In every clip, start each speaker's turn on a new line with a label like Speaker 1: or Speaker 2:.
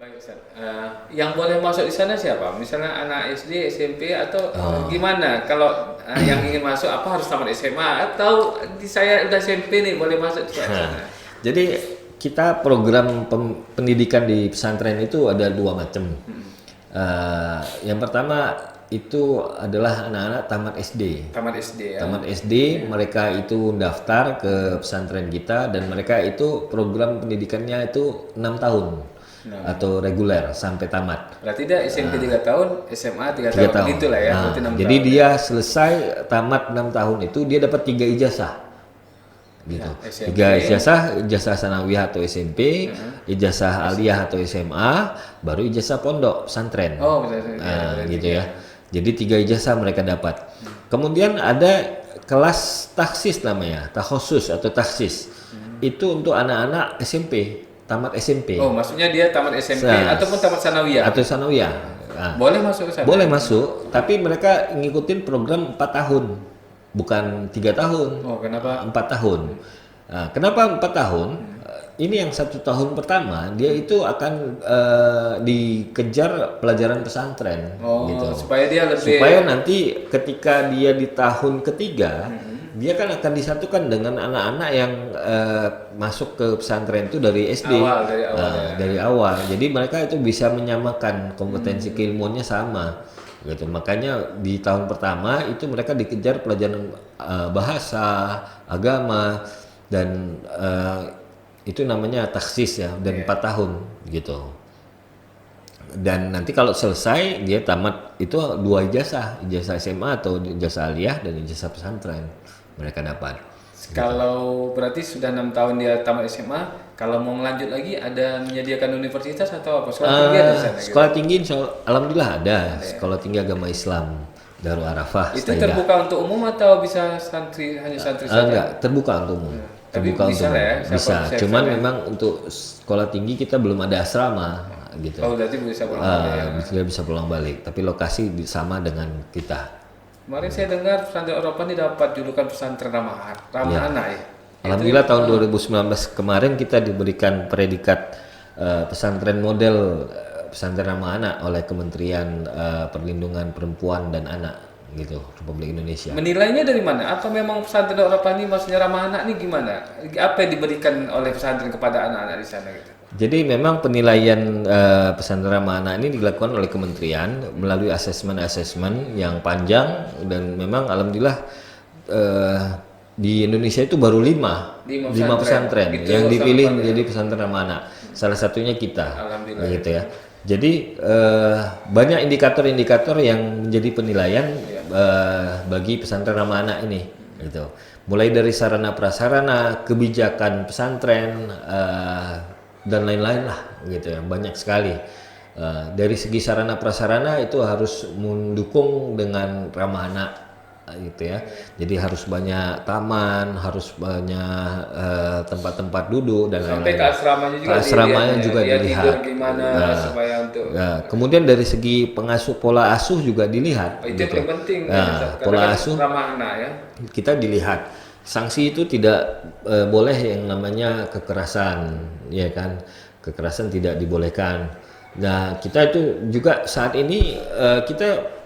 Speaker 1: Baik, Ustaz. Yang boleh masuk di sana siapa? Misalnya anak SD, SMP atau gimana? Kalau yang ingin masuk apa harus tamat SMA atau saya udah SMP nih boleh masuk di sana?
Speaker 2: Jadi kita program pendidikan di pesantren itu ada dua macam. Yang pertama itu adalah anak-anak tamat SD.
Speaker 1: Tamat SD ya.
Speaker 2: Tamat SD, mereka itu daftar ke pesantren kita dan mereka itu program pendidikannya itu 6 tahun atau reguler sampai tamat.
Speaker 1: Berarti dia SMP 3 tahun, SMA 3
Speaker 2: 3
Speaker 1: tahun,
Speaker 2: tahun.
Speaker 1: begitulah ya. Berarti 6
Speaker 2: Jadi
Speaker 1: tahun.
Speaker 2: dia selesai tamat 6 tahun itu dia dapat 3 ijazah. Gitu.
Speaker 1: Ya, SMP.
Speaker 2: 3 ijazah, ijazah sanawiyah atau SMP, ijazah aliyah atau SMA, baru ijazah pondok pesantren.
Speaker 1: Oh, betul.
Speaker 2: Gitu ya. Jadi 3 ijazah mereka dapat. Kemudian ada kelas taksis namanya, takhusus atau taksis. Itu untuk anak-anak SMP, tamat SMP.
Speaker 1: Oh, maksudnya dia tamat SMP
Speaker 2: Nah,
Speaker 1: ataupun tamat sanawiyah.
Speaker 2: atau sanawiyah. Nah,
Speaker 1: Boleh masuk ke sana?
Speaker 2: boleh masuk, tapi mereka ngikutin program 4 tahun, bukan 3 tahun.
Speaker 1: Oh, kenapa?
Speaker 2: 4 tahun. Nah, kenapa 4 tahun? Ini yang 1 tahun pertama dia itu akan dikejar pelajaran pesantren,
Speaker 1: Oh,
Speaker 2: gitu.
Speaker 1: supaya dia lebih
Speaker 2: Supaya nanti ketika dia di tahun ketiga, dia kan akan disatukan dengan anak-anak yang masuk ke pesantren itu dari SD,
Speaker 1: dari awal ya.
Speaker 2: dari awal. Jadi mereka itu bisa menyamakan kompetensi keilmuannya sama, gitu. Makanya di tahun pertama itu mereka dikejar pelajaran bahasa, agama, dan itu namanya taksis ya, dan 4 tahun gitu. Dan nanti kalau selesai dia tamat itu 2 ijazah, ijazah SMA atau ijazah aliyah dan ijazah pesantren mereka dapat.
Speaker 1: Kalau berarti sudah 6 tahun dia tamat SMA, kalau mau lanjut lagi ada menyediakan universitas atau apa? Sekolah tinggi ada di sana?
Speaker 2: Sekolah tinggi alhamdulillah ada, sekolah tinggi agama Islam Darul Arafah.
Speaker 1: Itu
Speaker 2: Setaidah.
Speaker 1: terbuka untuk umum atau bisa hanya santri saja?
Speaker 2: Enggak, terbuka untuk umum.
Speaker 1: Tapi
Speaker 2: Terbuka
Speaker 1: bisa
Speaker 2: untuk
Speaker 1: lah ya,
Speaker 2: umum.
Speaker 1: siapa
Speaker 2: Bisa.
Speaker 1: bisa
Speaker 2: Cuman
Speaker 1: kesana.
Speaker 2: memang untuk sekolah tinggi kita belum ada asrama gitu.
Speaker 1: Oh, berarti bisa pulang balik ya.
Speaker 2: Dia bisa pulang balik, tapi lokasi sama dengan kita.
Speaker 1: Kemarin saya dengar pesantren Eropa ini dapat julukan pesantren ramah anak ya.
Speaker 2: Alhamdulillah tahun 2019 kemarin kita diberikan predikat pesantren model pesantren ramah anak oleh Kementerian Perlindungan Perempuan dan Anak gitu Republik Indonesia.
Speaker 1: Menilainya dari mana? Atau memang pesantren Eropa ini maksudnya ramah anak ini gimana? Apa yang diberikan oleh pesantren kepada anak-anak di sana gitu?
Speaker 2: Jadi memang penilaian pesantren ramah anak ini dilakukan oleh kementerian melalui asesmen yang panjang, dan memang alhamdulillah di Indonesia itu baru 5 pesantren
Speaker 1: Itu
Speaker 2: yang dipilih
Speaker 1: sama,
Speaker 2: menjadi pesantren ramah anak. Salah satunya kita,
Speaker 1: Alhamdulillah.
Speaker 2: gitu ya. Jadi banyak indikator-indikator yang menjadi penilaian bagi pesantren ramah anak ini, gitu. Mulai dari sarana prasarana, kebijakan pesantren, dan lain-lain lah, gitu ya. Banyak sekali. Dari segi sarana prasarana itu harus mendukung dengan ramah anak, gitu ya. Jadi harus banyak taman, harus banyak tempat-tempat duduk dan
Speaker 1: Sampai
Speaker 2: lain-lain.
Speaker 1: ke asramanya juga
Speaker 2: Ke asramanya
Speaker 1: dilihat,
Speaker 2: juga
Speaker 1: ya. Dia
Speaker 2: dilihat.
Speaker 1: tidur gimana supaya untuk
Speaker 2: Kemudian dari segi pengasuh, pola asuh juga dilihat.
Speaker 1: itu yang penting
Speaker 2: Nah,
Speaker 1: karena
Speaker 2: pola
Speaker 1: kan
Speaker 2: asuh
Speaker 1: ramah anak ya.
Speaker 2: kita dilihat. Sanksi itu tidak boleh yang namanya kekerasan, ya kan? Kekerasan tidak dibolehkan. Nah, kita itu juga saat ini kita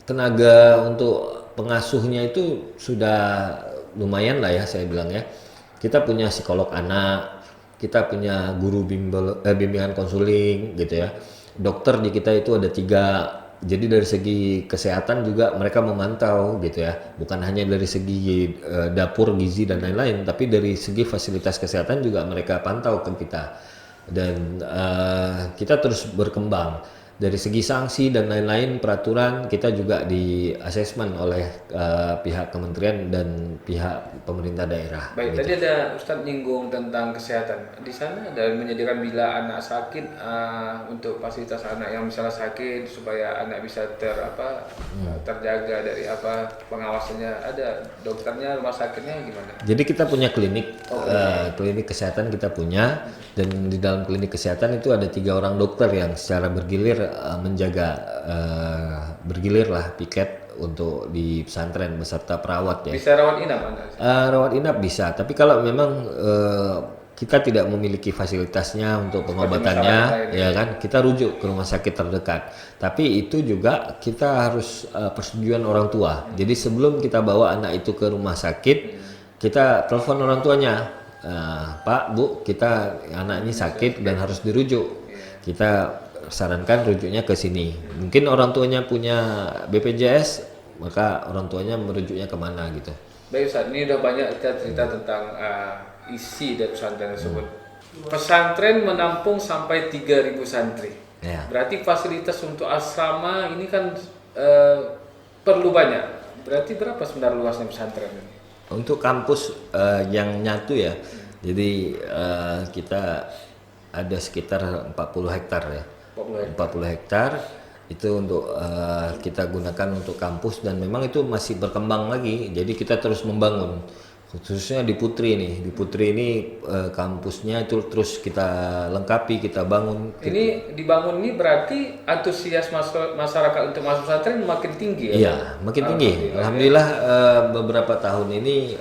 Speaker 2: tenaga untuk pengasuhnya itu sudah lumayan lah ya, saya bilang ya. Kita punya psikolog anak, kita punya guru bimbingan konseling gitu ya. Dokter di kita itu ada 3. Jadi dari segi kesehatan juga mereka memantau gitu ya. Bukan hanya dari segi dapur, gizi dan lain-lain, tapi dari segi fasilitas kesehatan juga mereka pantau ke kita. Dan kita terus berkembang. Dari segi sanksi dan lain-lain peraturan kita juga di asesmen oleh pihak kementerian dan pihak pemerintah daerah.
Speaker 1: Baik,
Speaker 2: gitu.
Speaker 1: tadi ada Ustadz nyinggung tentang kesehatan. Di sana ada menyediakan bila anak sakit untuk fasilitas anak yang misalnya sakit supaya anak bisa terjaga dari pengawasannya. Ada dokternya, rumah sakitnya gimana?
Speaker 2: Jadi kita punya klinik, klinik kesehatan kita punya, dan di dalam klinik kesehatan itu ada 3 orang dokter yang secara bergilir menjaga, bergilir lah piket untuk di pesantren beserta perawat ya.
Speaker 1: Bisa rawat inap Anda?
Speaker 2: Rawat inap bisa, tapi kalau memang kita tidak memiliki fasilitasnya untuk
Speaker 1: Seperti
Speaker 2: pengobatannya,
Speaker 1: masyarakat lain,
Speaker 2: ya kan, kita rujuk ke rumah sakit terdekat. Tapi itu juga kita harus persetujuan orang tua. Jadi sebelum kita bawa anak itu ke rumah sakit, kita telepon orang tuanya, Pak, Bu, kita anak ini sakit dan harus dirujuk. Kita sarankan rujuknya ke sini. Mungkin orang tuanya punya BPJS, maka orang tuanya merujuknya kemana gitu.
Speaker 1: Baik Ustaz, ini udah banyak kita cerita tentang isi dari pesantren tersebut. Pesantren menampung sampai 3.000 santri.
Speaker 2: Ya.
Speaker 1: Berarti fasilitas untuk asrama ini kan perlu banyak. Berarti berapa sebenarnya luasnya pesantren ini?
Speaker 2: Untuk kampus yang nyatu ya, jadi kita ada sekitar 40 hektar ya. 40 hektar itu untuk kita gunakan untuk kampus, dan memang itu masih berkembang lagi. Jadi kita terus membangun, khususnya di Putri nih. Di Putri ini kampusnya itu terus kita lengkapi, kita bangun.
Speaker 1: Ini dibangun ini berarti antusias masyarakat untuk masuk pesantren makin tinggi ya?
Speaker 2: Iya, makin tinggi. Alhamdulillah beberapa tahun ini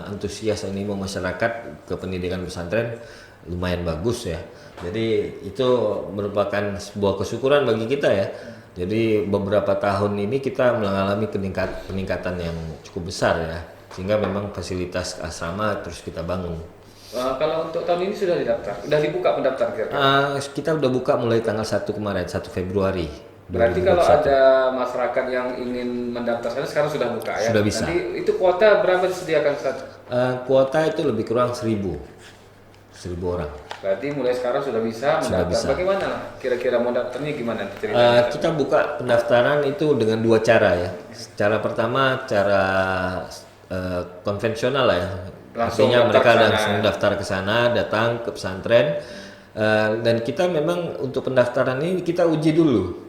Speaker 2: antusias animo masyarakat ke pendidikan pesantren lumayan bagus ya. Jadi itu merupakan sebuah kesyukuran bagi kita ya. Jadi beberapa tahun ini kita mengalami peningkatan yang cukup besar ya. Sehingga memang fasilitas asrama terus kita bangun.
Speaker 1: Kalau untuk tahun ini sudah didaftar, sudah dibuka pendaftaran kira-kira?
Speaker 2: Kita udah buka mulai tanggal 1 kemarin, 1 Februari.
Speaker 1: Berarti kalau ada masyarakat yang ingin mendaftar sana sekarang sudah buka ya?
Speaker 2: Sudah bisa.
Speaker 1: Nanti itu kuota berapa disediakan Ustaz?
Speaker 2: Kuota itu lebih kurang 1.000 orang.
Speaker 1: Berarti mulai sekarang sudah bisa mendaftar.
Speaker 2: bisa.
Speaker 1: Bagaimana kira-kira mau daftarnya gimana ceritanya?
Speaker 2: Kita buka pendaftaran itu dengan 2 cara ya. Cara pertama cara konvensional lah ya.
Speaker 1: Langsung
Speaker 2: Artinya mereka
Speaker 1: daftar
Speaker 2: langsung daftar ke sana, datang ke pesantren, dan kita memang untuk pendaftaran ini kita uji dulu.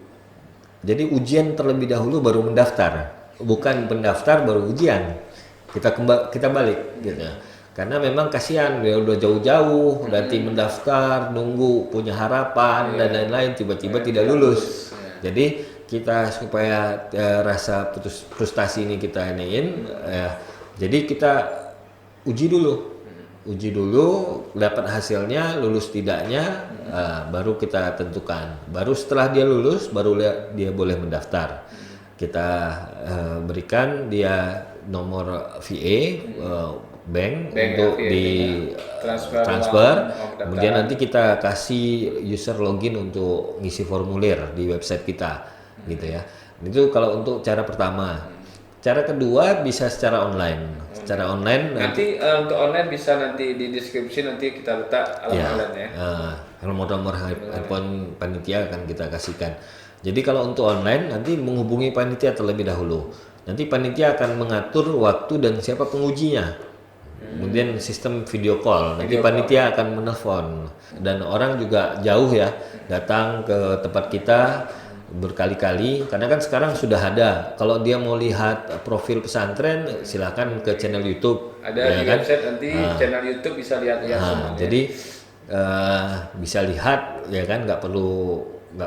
Speaker 2: Jadi ujian terlebih dahulu baru mendaftar, bukan pendaftar baru ujian. Kita balik gitu. Karena memang kasihan dia udah jauh-jauh, nanti mendaftar, nunggu punya harapan dan lain-lain, tiba-tiba tidak lulus. Jadi kita supaya rasa frustasi ini kita iniin, jadi kita uji dulu, dapat hasilnya, lulus tidaknya, baru kita tentukan. Baru setelah dia lulus, baru dia boleh mendaftar. Kita berikan dia nomor VA, bank untuk di transfer. Kemudian nanti kita kasih user login untuk ngisi formulir di website kita, gitu ya. Itu kalau untuk cara pertama. Cara kedua bisa secara online. Secara online
Speaker 1: nanti untuk online bisa nanti di deskripsi nanti kita letak alamat ya.
Speaker 2: Nomor handphone panitia akan kita kasihkan. Jadi kalau untuk online nanti menghubungi panitia terlebih dahulu. Nanti panitia akan mengatur waktu dan siapa pengujinya. Kemudian sistem video call, nanti panitia akan menelpon, dan orang juga jauh ya datang ke tempat kita berkali-kali, karena kan sekarang sudah ada. Kalau dia mau lihat profil pesantren, silakan ke channel YouTube.
Speaker 1: Ada di website nanti channel YouTube bisa lihat-lihat semuanya.
Speaker 2: Jadi bisa lihat ya kan, nggak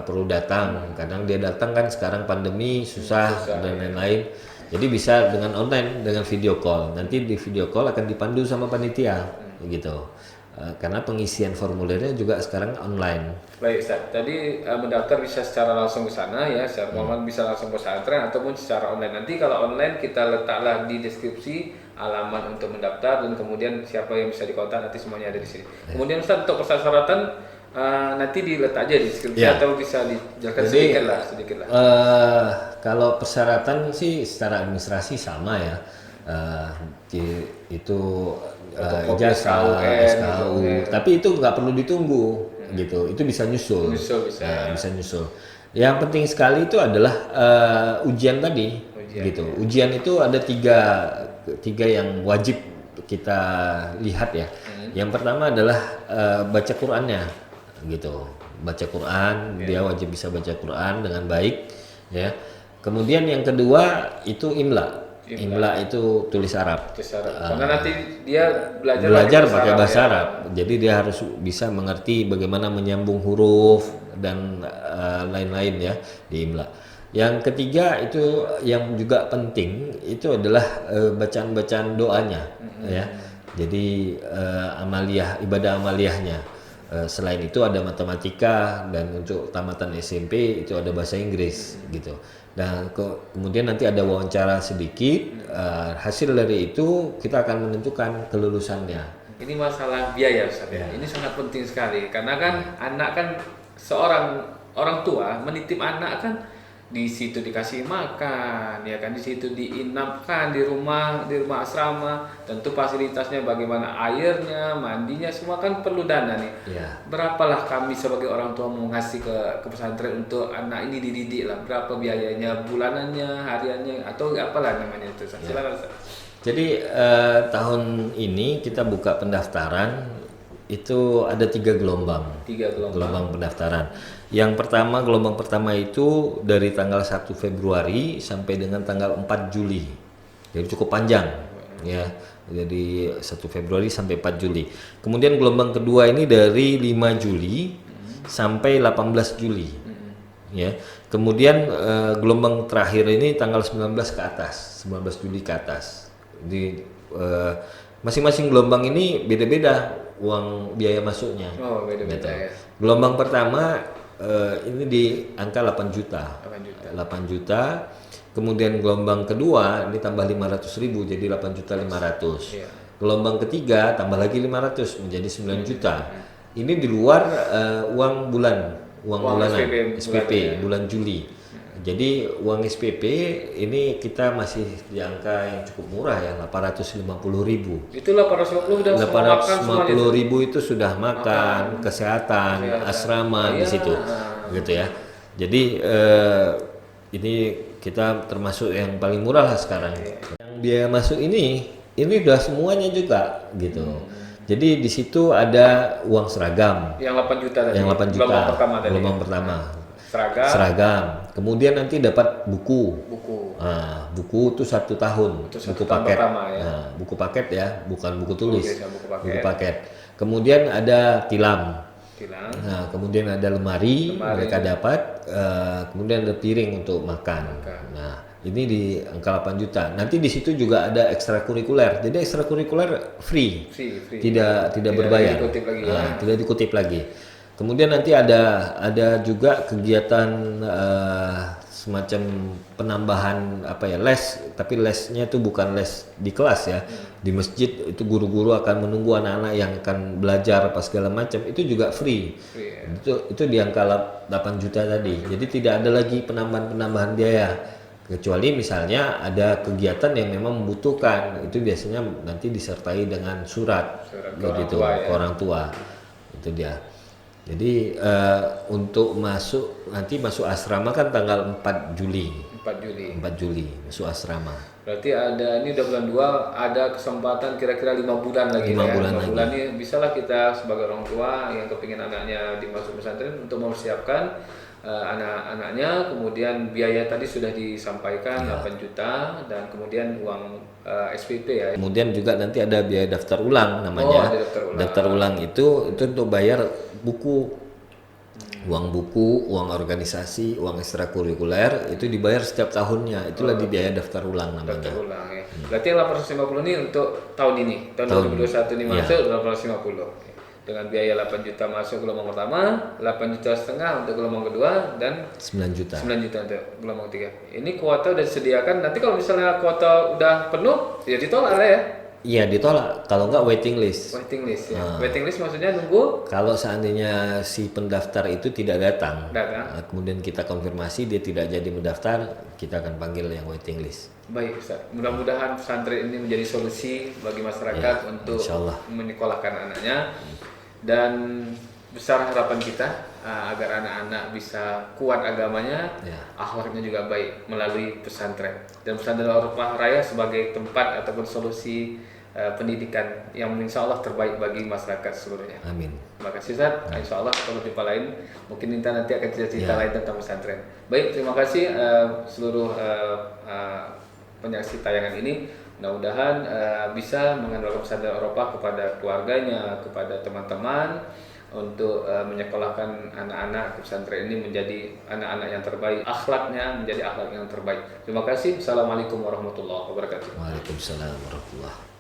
Speaker 2: perlu datang. Kadang dia datang kan sekarang pandemi susah dan lain-lain. Jadi bisa dengan online, dengan video call. Nanti di video call akan dipandu sama panitia, gitu. Karena pengisian formulirnya juga sekarang online.
Speaker 1: Baik Ustaz, tadi mendaftar bisa secara langsung ke sana ya, secara formal bisa langsung ke pesantren ataupun secara online. Nanti kalau online kita letaklah di deskripsi alamat untuk mendaftar dan kemudian siapa yang bisa dikontak, nanti semuanya ada di sini. Kemudian Ustaz untuk persyaratan nanti diletak aja di deskripsi atau bisa dijelaskan sedikit lah.
Speaker 2: Kalau persyaratan sih secara administrasi sama ya, itu ijazah, SKU, tapi itu nggak perlu ditunggu gitu, itu bisa nyusul. Bisa nyusul. Yang penting sekali itu adalah ujian tadi, gitu. Ujian itu ada tiga yang wajib kita lihat ya. Yang pertama adalah baca Qur'annya. Gitu, baca Quran, dia wajib bisa baca Quran dengan baik ya. Kemudian yang kedua itu imla itu tulis Arab.
Speaker 1: Karena nanti dia
Speaker 2: belajar pakai bahasa Arab. Jadi dia harus bisa mengerti bagaimana menyambung huruf dan lain-lain ya di imla. Yang ketiga itu yang juga penting itu adalah bacaan-bacaan doanya ya. Jadi amaliyah, ibadah amaliyahnya. Selain itu ada matematika, dan untuk tamatan SMP itu ada bahasa Inggris gitu. Dan kemudian nanti ada wawancara sedikit. Hasil dari itu kita akan menentukan kelulusannya.
Speaker 1: Ini masalah biaya Ustaz ya. Ini sangat penting sekali karena kan anak kan seorang orang tua menitip anak kan di situ dikasih makan ya kan, di situ diinapkan di rumah asrama, tentu fasilitasnya bagaimana, airnya, mandinya semua kan perlu dana nih.
Speaker 2: Ya.
Speaker 1: Berapalah kami sebagai orang tua mau ngasih ke pesantren untuk anak ini dididik lah, berapa biayanya, bulanannya, hariannya, atau apalah namanya itu Ustaz. Silakan Ustaz.
Speaker 2: Jadi tahun ini kita buka pendaftaran itu ada 3 gelombang.
Speaker 1: 3
Speaker 2: Gelombang pendaftaran. Yang pertama, gelombang pertama itu dari tanggal 1 Februari sampai dengan tanggal 4 Juli. Jadi cukup panjang ya. Jadi 1 Februari sampai 4 Juli. Kemudian gelombang kedua ini dari 5 Juli sampai 18 Juli. Ya. Kemudian gelombang terakhir ini tanggal 19 ke atas, 19 Juli ke atas. Di masing-masing gelombang ini beda-beda uang biaya masuknya.
Speaker 1: Oh, beda-beda ya.
Speaker 2: Gelombang pertama ini di angka 8 juta.
Speaker 1: 8 juta.
Speaker 2: 8 juta. Kemudian gelombang kedua ini tambah 500.000 jadi 8.500.000.
Speaker 1: Iya.
Speaker 2: Gelombang ketiga tambah lagi 500 menjadi 9 juta. Ini di luar uang bulanan SPP bulan Juli. Jadi uang SPP ini kita masih di angka yang cukup murah ya, 850.000.
Speaker 1: Itu 850 udah semua makan semuanya.
Speaker 2: 850.000 itu sudah makan, kesehatan, asrama di situ, gitu ya. Jadi ini kita termasuk yang paling murah lah sekarang. Yang biaya masuk ini udah semuanya juga, gitu. Jadi di situ ada uang seragam.
Speaker 1: Yang 8 juta tadi.
Speaker 2: Yang 8 juta.
Speaker 1: Gelombang
Speaker 2: pertama.
Speaker 1: Seragam.
Speaker 2: Kemudian nanti dapat buku.
Speaker 1: Nah,
Speaker 2: buku itu 1 tahun.
Speaker 1: Itu
Speaker 2: buku
Speaker 1: 1 tahun
Speaker 2: paket.
Speaker 1: pertama, ya.
Speaker 2: Nah, buku paket ya, bukan buku tulis.
Speaker 1: Buku paket.
Speaker 2: Kemudian ada tilam.
Speaker 1: Tilang.
Speaker 2: Nah, kemudian ada lemari. Mereka dapat. Kemudian ada piring untuk makan. Nah, ini di angka 8 juta. Nanti di situ juga ada ekstrakurikuler. Jadi ekstrakurikuler free. Tidak berbayar.
Speaker 1: Dikutip lagi,
Speaker 2: Tidak dikutip lagi. Kemudian nanti ada juga kegiatan semacam penambahan les, tapi lesnya itu bukan les di kelas ya. Di masjid itu guru-guru akan menunggu anak-anak yang akan belajar apa segala macam, itu juga free ya. Itu di angka 8 juta tadi. Jadi tidak ada lagi penambahan biaya. Kecuali misalnya ada kegiatan yang memang membutuhkan, itu biasanya nanti disertai dengan surat begitu ke orang tua. Itu dia. Jadi untuk masuk asrama kan tanggal 4 Juli. 4 Juli masuk asrama.
Speaker 1: Berarti ini udah bulan 2, ada kesempatan kira-kira 5 bulan lagi.
Speaker 2: 5 bulan
Speaker 1: ini bisalah kita sebagai orang tua yang kepingin anaknya dimasuk pesantren untuk mempersiapkan anak-anaknya. Kemudian biaya tadi sudah disampaikan 8 juta, dan kemudian uang SPP ya.
Speaker 2: Kemudian juga nanti ada biaya daftar ulang namanya.
Speaker 1: Ada
Speaker 2: daftar ulang itu untuk bayar buku, uang buku, uang organisasi, uang ekstrakurikuler itu dibayar setiap tahunnya. Itulah di biaya daftar ulang namanya.
Speaker 1: Daftar ulang ya. Berarti 850 ini untuk tahun ini, tahun 2021 ini masuk 850. Dengan biaya 8 juta masuk gelombang pertama, 8,5 juta untuk gelombang kedua, dan
Speaker 2: 9 juta.
Speaker 1: 9 juta untuk gelombang ketiga. Ini kuota udah disediakan. Nanti kalau misalnya kuota udah penuh, ya ditolak lah ya.
Speaker 2: Iya, ditolak. Kalau enggak waiting list.
Speaker 1: Waiting list ya. Waiting list maksudnya nunggu.
Speaker 2: Kalau seandainya si pendaftar itu tidak datang. Kemudian kita konfirmasi dia tidak jadi mendaftar, kita akan panggil yang waiting list.
Speaker 1: Baik Ustaz. Mudah-mudahan pesantren ini menjadi solusi bagi masyarakat untuk menyekolahkan anaknya. Dan besar harapan kita agar anak-anak bisa kuat agamanya, akhlaknya juga baik melalui pesantren. Dan pesantren Al-Rahmah Raya sebagai tempat ataupun solusi pendidikan yang insya Allah terbaik bagi masyarakat seluruhnya.
Speaker 2: Amin.
Speaker 1: Terima kasih Ustaz. Insya Allah kalau jumpa lain, mungkin Intan nanti akan cerita lain tentang pesantren. Baik, terima kasih seluruh penyaksi tayangan ini. Mudah-mudahan bisa mengenalkan pesantren Eropa kepada keluarganya, kepada teman-teman, untuk menyekolahkan anak-anak ke pesantren ini menjadi anak-anak yang terbaik, akhlaknya menjadi akhlak yang terbaik. Terima kasih. Assalamualaikum warahmatullahi wabarakatuh.
Speaker 2: Waalaikumsalam warahmatullahi wabarakatuh.